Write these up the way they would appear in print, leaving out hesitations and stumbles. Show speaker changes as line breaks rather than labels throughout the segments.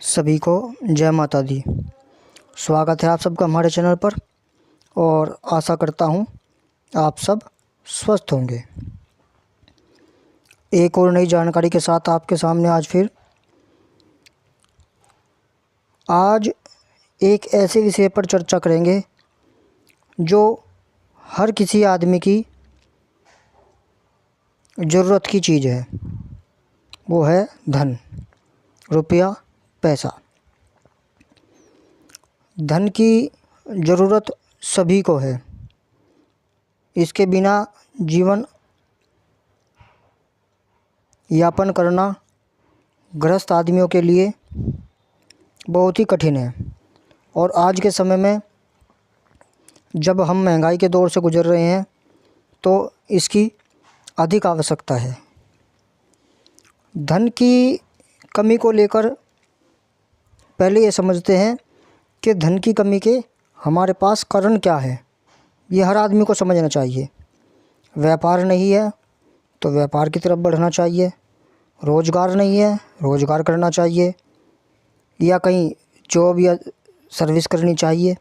सभी को जय माता दी। स्वागत है आप सबका हमारे चैनल पर और आशा करता हूँ आप सब स्वस्थ होंगे। एक और नई जानकारी के साथ आपके सामने आज एक ऐसे विषय पर चर्चा करेंगे जो हर किसी आदमी की ज़रूरत की चीज़ है। वो है धन, रुपया, पैसा। धन की ज़रूरत सभी को है। इसके बिना जीवन यापन करना गृहस्थ आदमियों के लिए बहुत ही कठिन है। और आज के समय में जब हम महंगाई के दौर से गुज़र रहे हैं तो इसकी अधिक आवश्यकता है। धन की कमी को लेकर पहले ये समझते हैं कि धन की कमी के हमारे पास कारण क्या है। ये हर आदमी को समझना चाहिए। व्यापार नहीं है तो व्यापार की तरफ बढ़ना चाहिए। रोज़गार नहीं है, रोज़गार करना चाहिए, या कहीं जॉब या सर्विस करनी चाहिए,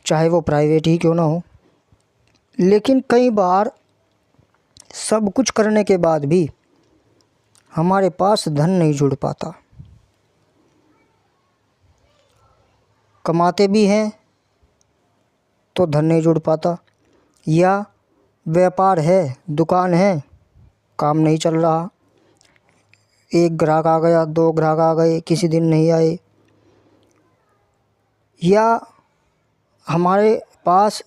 चाहे वो प्राइवेट ही क्यों ना हो। लेकिन कई बार सब कुछ करने के बाद भी हमारे पास धन नहीं जुड़ पाता। कमाते भी हैं तो धन नहीं जुड़ पाता, या व्यापार है, दुकान है, काम नहीं चल रहा। एक ग्राहक आ गया, दो ग्राहक आ गए, किसी दिन नहीं आए। या हमारे पास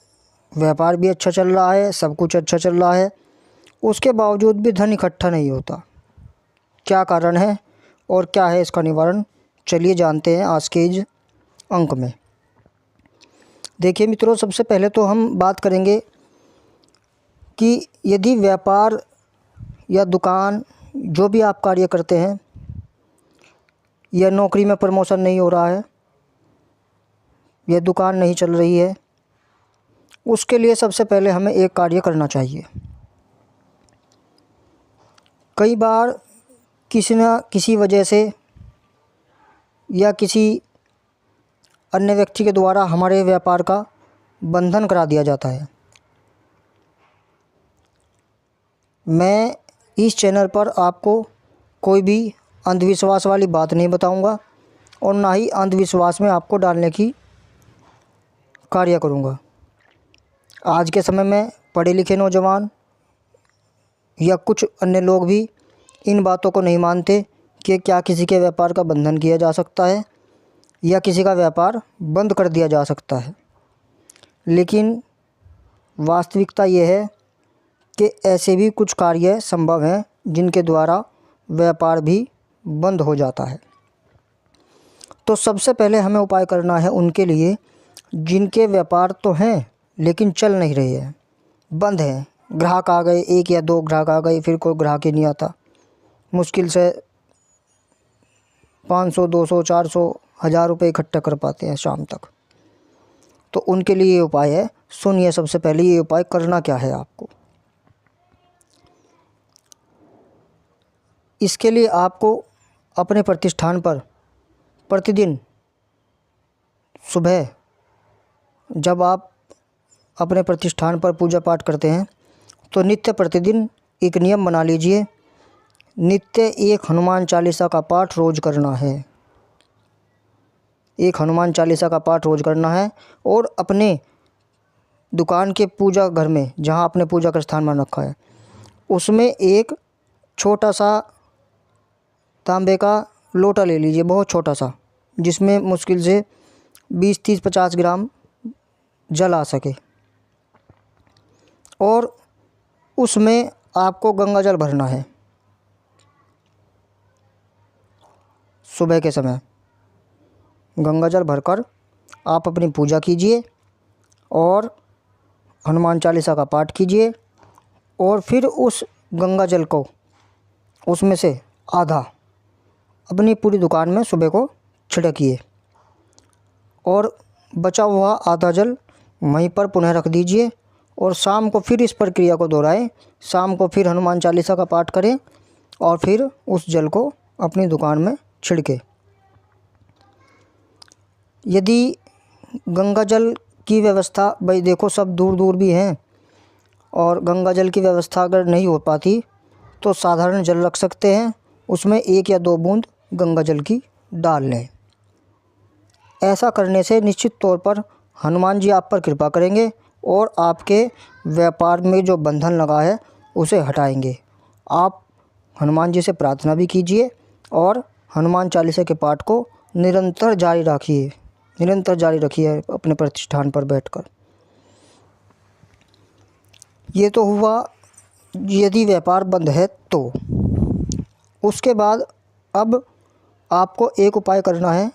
व्यापार भी अच्छा चल रहा है, सब कुछ अच्छा चल रहा है, उसके बावजूद भी धन इकट्ठा नहीं होता। क्या कारण है और क्या है इसका निवारण, चलिए जानते हैं आज के इस अंक में। देखिए मित्रों, सबसे पहले तो हम बात करेंगे कि यदि व्यापार या दुकान जो भी आप कार्य करते हैं, या नौकरी में प्रमोशन नहीं हो रहा है, या दुकान नहीं चल रही है, उसके लिए सबसे पहले हमें एक कार्य करना चाहिए। कई बार किसी न किसी वजह से या किसी अन्य व्यक्ति के द्वारा हमारे व्यापार का बंधन करा दिया जाता है। मैं इस चैनल पर आपको कोई भी अंधविश्वास वाली बात नहीं बताऊंगा और ना ही अंधविश्वास में आपको डालने की कार्य करूंगा। आज के समय में पढ़े लिखे नौजवान या कुछ अन्य लोग भी इन बातों को नहीं मानते कि क्या किसी के व्यापार का बंधन किया जा सकता है या किसी का व्यापार बंद कर दिया जा सकता है। लेकिन वास्तविकता ये है कि ऐसे भी कुछ कार्य संभव हैं जिनके द्वारा व्यापार भी बंद हो जाता है। तो सबसे पहले हमें उपाय करना है उनके लिए जिनके व्यापार तो हैं लेकिन चल नहीं रहे हैं, बंद हैं। ग्राहक आ गए, एक या दो ग्राहक आ गए, फिर कोई ग्राहक ही नहीं आता। मुश्किल से 500, 200, 400, 1000 रुपये इकट्ठा कर पाते हैं शाम तक। तो उनके लिए ये उपाय है। सुनिए, सबसे पहले ये उपाय करना क्या है आपको। इसके लिए आपको अपने प्रतिष्ठान पर प्रतिदिन सुबह जब आप अपने प्रतिष्ठान पर पूजा पाठ करते हैं तो नित्य प्रतिदिन एक नियम बना लीजिए। नित्य एक हनुमान चालीसा का पाठ रोज़ करना है। एक हनुमान चालीसा का पाठ रोज़ करना है और अपने दुकान के पूजा घर में, जहां आपने पूजा का स्थान बना रखा है, उसमें एक छोटा सा तांबे का लोटा ले लीजिए, बहुत छोटा सा, जिसमें मुश्किल से 20, 30, 50 ग्राम जल आ सके। और उसमें आपको गंगा जल भरना है। सुबह के समय गंगा जल भरकर आप अपनी पूजा कीजिए और हनुमान चालीसा का पाठ कीजिए। और फिर उस गंगा जल को, उसमें से आधा अपनी पूरी दुकान में सुबह को छिड़किए और बचा हुआ आधा जल वहीं पर पुनः रख दीजिए। और शाम को फिर इस प्रक्रिया को दोहराएं। शाम को फिर हनुमान चालीसा का पाठ करें और फिर उस जल को अपनी दुकान में छिड़के। यदि गंगा जल की व्यवस्था, भाई देखो सब दूर दूर भी हैं, और गंगा जल की व्यवस्था अगर नहीं हो पाती तो साधारण जल रख सकते हैं, उसमें 1 या 2 बूंद गंगा जल की डाल लें। ऐसा करने से निश्चित तौर पर हनुमान जी आप पर कृपा करेंगे और आपके व्यापार में जो बंधन लगा है उसे हटाएंगे। आप हनुमान जी से प्रार्थना भी कीजिए और हनुमान चालीसा के पाठ को निरंतर जारी रखिए अपने प्रतिष्ठान पर बैठकर। ये तो हुआ यदि व्यापार बंद है तो। उसके बाद अब आपको एक उपाय करना है,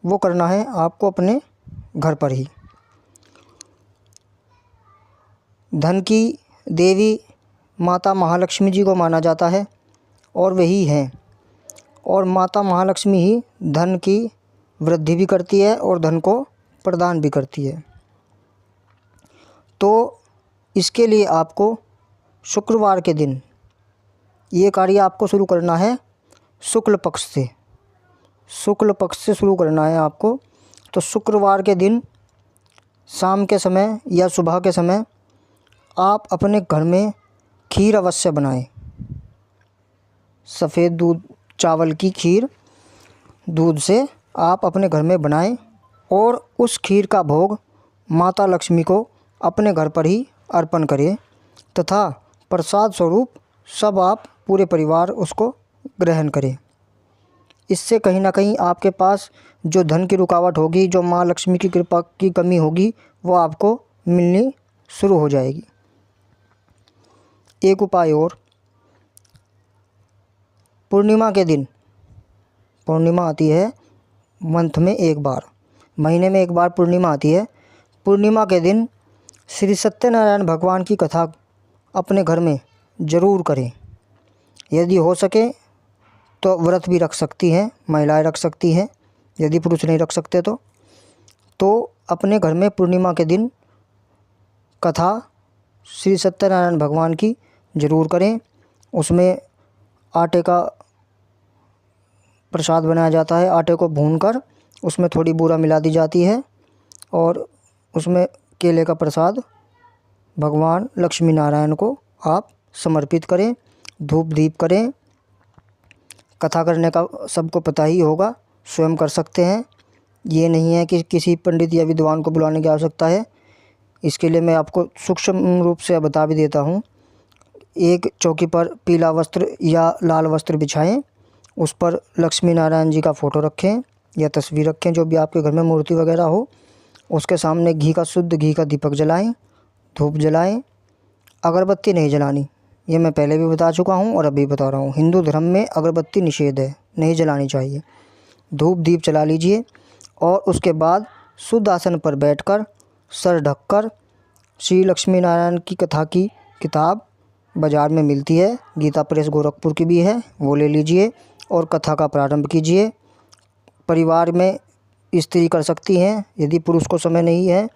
वो करना है आपको अपने घर पर ही। धन की देवी माता महालक्ष्मी जी को माना जाता है और वही हैं, और माता महालक्ष्मी ही धन की वृद्धि भी करती है और धन को प्रदान भी करती है। तो इसके लिए आपको शुक्रवार के दिन ये कार्य आपको शुरू करना है। शुक्ल पक्ष से शुरू करना है आपको। तो शुक्रवार के दिन शाम के समय या सुबह के समय आप अपने घर में खीर अवश्य बनाएं। सफ़ेद दूध चावल की खीर दूध से आप अपने घर में बनाएं और उस खीर का भोग माता लक्ष्मी को अपने घर पर ही अर्पण करें तथा प्रसाद स्वरूप सब आप पूरे परिवार उसको ग्रहण करें। इससे कहीं ना कहीं आपके पास जो धन की रुकावट होगी, जो माँ लक्ष्मी की कृपा की कमी होगी, वो आपको मिलनी शुरू हो जाएगी। एक उपाय और, पूर्णिमा के दिन, पूर्णिमा आती है मंथ में एक बार, महीने में एक बार पूर्णिमा आती है। पूर्णिमा के दिन श्री सत्यनारायण भगवान की कथा अपने घर में ज़रूर करें। यदि हो सके तो व्रत भी रख सकती हैं, महिलाएं रख सकती हैं, यदि पुरुष नहीं रख सकते तो अपने घर में पूर्णिमा के दिन कथा श्री सत्यनारायण भगवान की ज़रूर करें। उसमें आटे का प्रसाद बनाया जाता है। आटे को भूनकर उसमें थोड़ी बूरा मिला दी जाती है और उसमें केले का प्रसाद भगवान लक्ष्मी नारायण को आप समर्पित करें, धूप दीप करें। कथा करने का सबको पता ही होगा, स्वयं कर सकते हैं। ये नहीं है कि किसी पंडित या विद्वान को बुलाने की आवश्यकता है। इसके लिए मैं आपको सूक्ष्म रूप से बता भी देता हूँ। एक चौकी पर पीला वस्त्र या लाल वस्त्र बिछाएं, उस पर लक्ष्मी नारायण जी का फ़ोटो रखें या तस्वीर रखें, जो भी आपके घर में मूर्ति वगैरह हो। उसके सामने शुद्ध घी का दीपक जलाएं, धूप जलाएं। अगरबत्ती नहीं जलानी, ये मैं पहले भी बता चुका हूँ और अभी बता रहा हूँ। हिंदू धर्म में अगरबत्ती निषेध है, नहीं जलानी चाहिए। धूप दीप जला लीजिए और उसके बाद शुद्ध आसन पर बैठकर सर ढककर श्री लक्ष्मी नारायण की कथा की किताब बाज़ार में मिलती है, गीता प्रेस गोरखपुर की भी है, वो ले लीजिए और कथा का प्रारंभ कीजिए। परिवार में स्त्री कर सकती हैं यदि पुरुष को समय नहीं है,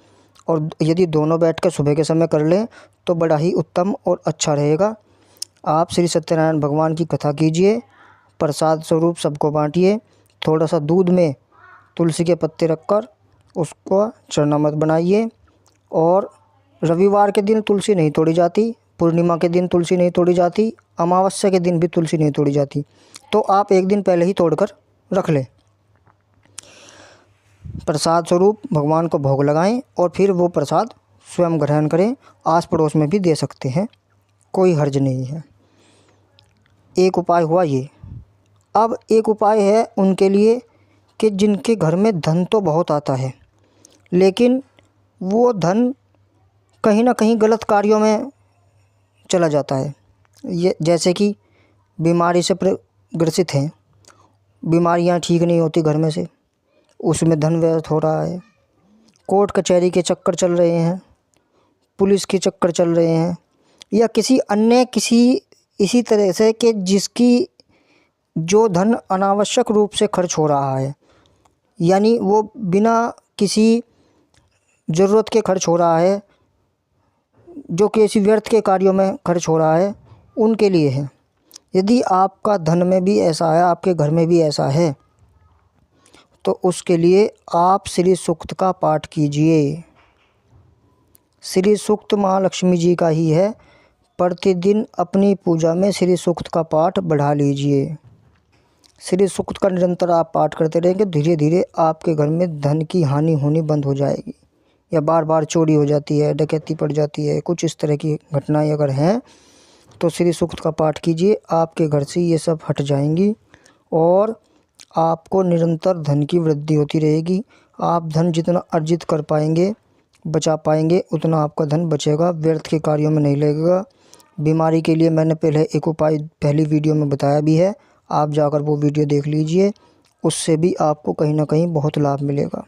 और यदि दोनों बैठकर सुबह के समय कर लें तो बड़ा ही उत्तम और अच्छा रहेगा। आप श्री सत्यनारायण भगवान की कथा कीजिए, प्रसाद स्वरूप सबको बांटिए। थोड़ा सा दूध में तुलसी के पत्ते रखकर उसको चरणामृत बनाइए। और रविवार के दिन तुलसी नहीं तोड़ी जाती, पूर्णिमा के दिन तुलसी नहीं तोड़ी जाती, अमावस्या के दिन भी तुलसी नहीं तोड़ी जाती, तो आप एक दिन पहले ही तोड़कर रख लें। प्रसाद स्वरूप भगवान को भोग लगाएं और फिर वो प्रसाद स्वयं ग्रहण करें। आस पड़ोस में भी दे सकते हैं, कोई हर्ज नहीं है। एक उपाय हुआ ये। अब एक उपाय है उनके लिए कि जिनके घर में धन तो बहुत आता है, लेकिन वो धन कहीं ना कहीं गलत कार्यों में चला जाता है। ये जैसे कि बीमारी से ग्रसित हैं, बीमारियां ठीक नहीं होती घर में से, उसमें धन व्यर्थ हो रहा है। कोर्ट कचहरी के चक्कर चल रहे हैं, पुलिस के चक्कर चल रहे हैं, या किसी इसी तरह से कि जिसकी जो धन अनावश्यक रूप से खर्च हो रहा है, यानी वो बिना किसी ज़रूरत के खर्च हो रहा है, जो किसी व्यर्थ के कार्यों में खर्च हो रहा है, उनके लिए है। यदि आपका धन में भी ऐसा है, आपके घर में भी ऐसा है, तो उसके लिए आप श्री सूक्त का पाठ कीजिए। श्री सूक्त महालक्ष्मी जी का ही है। प्रतिदिन अपनी पूजा में श्री सूक्त का पाठ बढ़ा लीजिए। श्री सूक्त का निरंतर आप पाठ करते रहेंगे, धीरे धीरे आपके घर में धन की हानि होनी बंद हो जाएगी, या बार बार चोरी हो जाती है, डकैती पड़ जाती है, कुछ इस तरह की घटनाएं अगर हैं तो श्री सूक्त का पाठ कीजिए, आपके घर से ये सब हट जाएंगी और आपको निरंतर धन की वृद्धि होती रहेगी। आप धन जितना अर्जित कर पाएंगे, बचा पाएंगे, उतना आपका धन बचेगा, व्यर्थ के कार्यों में नहीं लगेगा। बीमारी के लिए मैंने पहले एक उपाय पहली वीडियो में बताया भी है, आप जाकर वो वीडियो देख लीजिए, उससे भी आपको कहीं ना कहीं बहुत लाभ मिलेगा।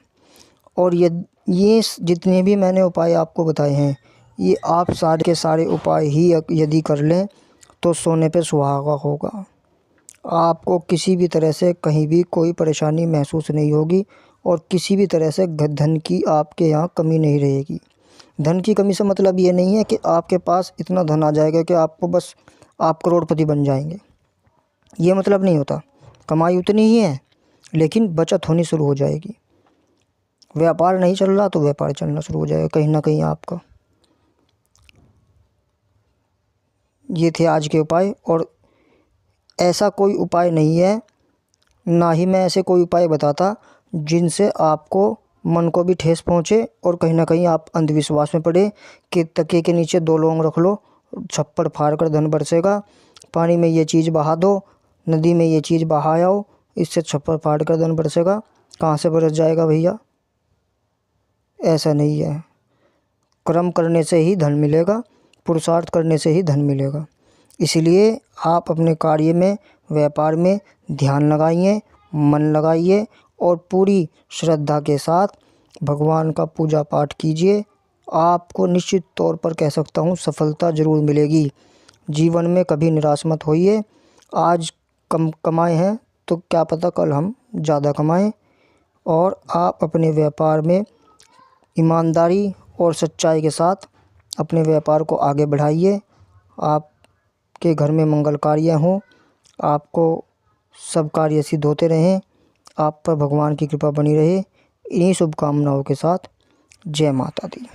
और ये जितने भी मैंने उपाय आपको बताए हैं, ये आप सारे के सारे उपाय ही यदि कर लें तो सोने पे सुहागा होगा। आपको किसी भी तरह से कहीं भी कोई परेशानी महसूस नहीं होगी और किसी भी तरह से धन की आपके यहाँ कमी नहीं रहेगी। धन की कमी से मतलब ये नहीं है कि आपके पास इतना धन आ जाएगा कि आपको बस आप करोड़पति बन जाएंगे, ये मतलब नहीं होता। कमाई उतनी ही है लेकिन बचत होनी शुरू हो जाएगी। व्यापार नहीं चल रहा तो व्यापार चलना शुरू हो जाएगा कहीं ना कहीं आपका। ये थे आज के उपाय, और ऐसा कोई उपाय नहीं है, ना ही मैं ऐसे कोई उपाय बताता जिनसे आपको मन को भी ठेस पहुँचे और कहीं ना कहीं आप अंधविश्वास में पड़े कि तकिए के नीचे 2 लौंग रख लो, छप्पड़ फाड़ कर धन बरसेगा, पानी में ये चीज़ बहा दो, नदी में ये चीज़ बहा आओ, इससे छप्पड़ फाड़ कर धन बरसेगा। कहाँ से बरस जाएगा भैया? ऐसा नहीं है। कर्म करने से ही धन मिलेगा, पुरुषार्थ करने से ही धन मिलेगा। इसलिए आप अपने कार्य में, व्यापार में ध्यान लगाइए, मन लगाइए और पूरी श्रद्धा के साथ भगवान का पूजा पाठ कीजिए। आपको निश्चित तौर पर कह सकता हूँ सफलता ज़रूर मिलेगी। जीवन में कभी निराश मत होइए। आज कम कमाए हैं तो क्या पता कल हम ज़्यादा कमाएं। और आप अपने व्यापार में ईमानदारी और सच्चाई के साथ अपने व्यापार को आगे बढ़ाइए। आपके घर में मंगल कार्य हों, आपको सब कार्य सिद्ध होते रहें, आप पर भगवान की कृपा बनी रहे। इन्हीं शुभकामनाओं के साथ जय माता दी।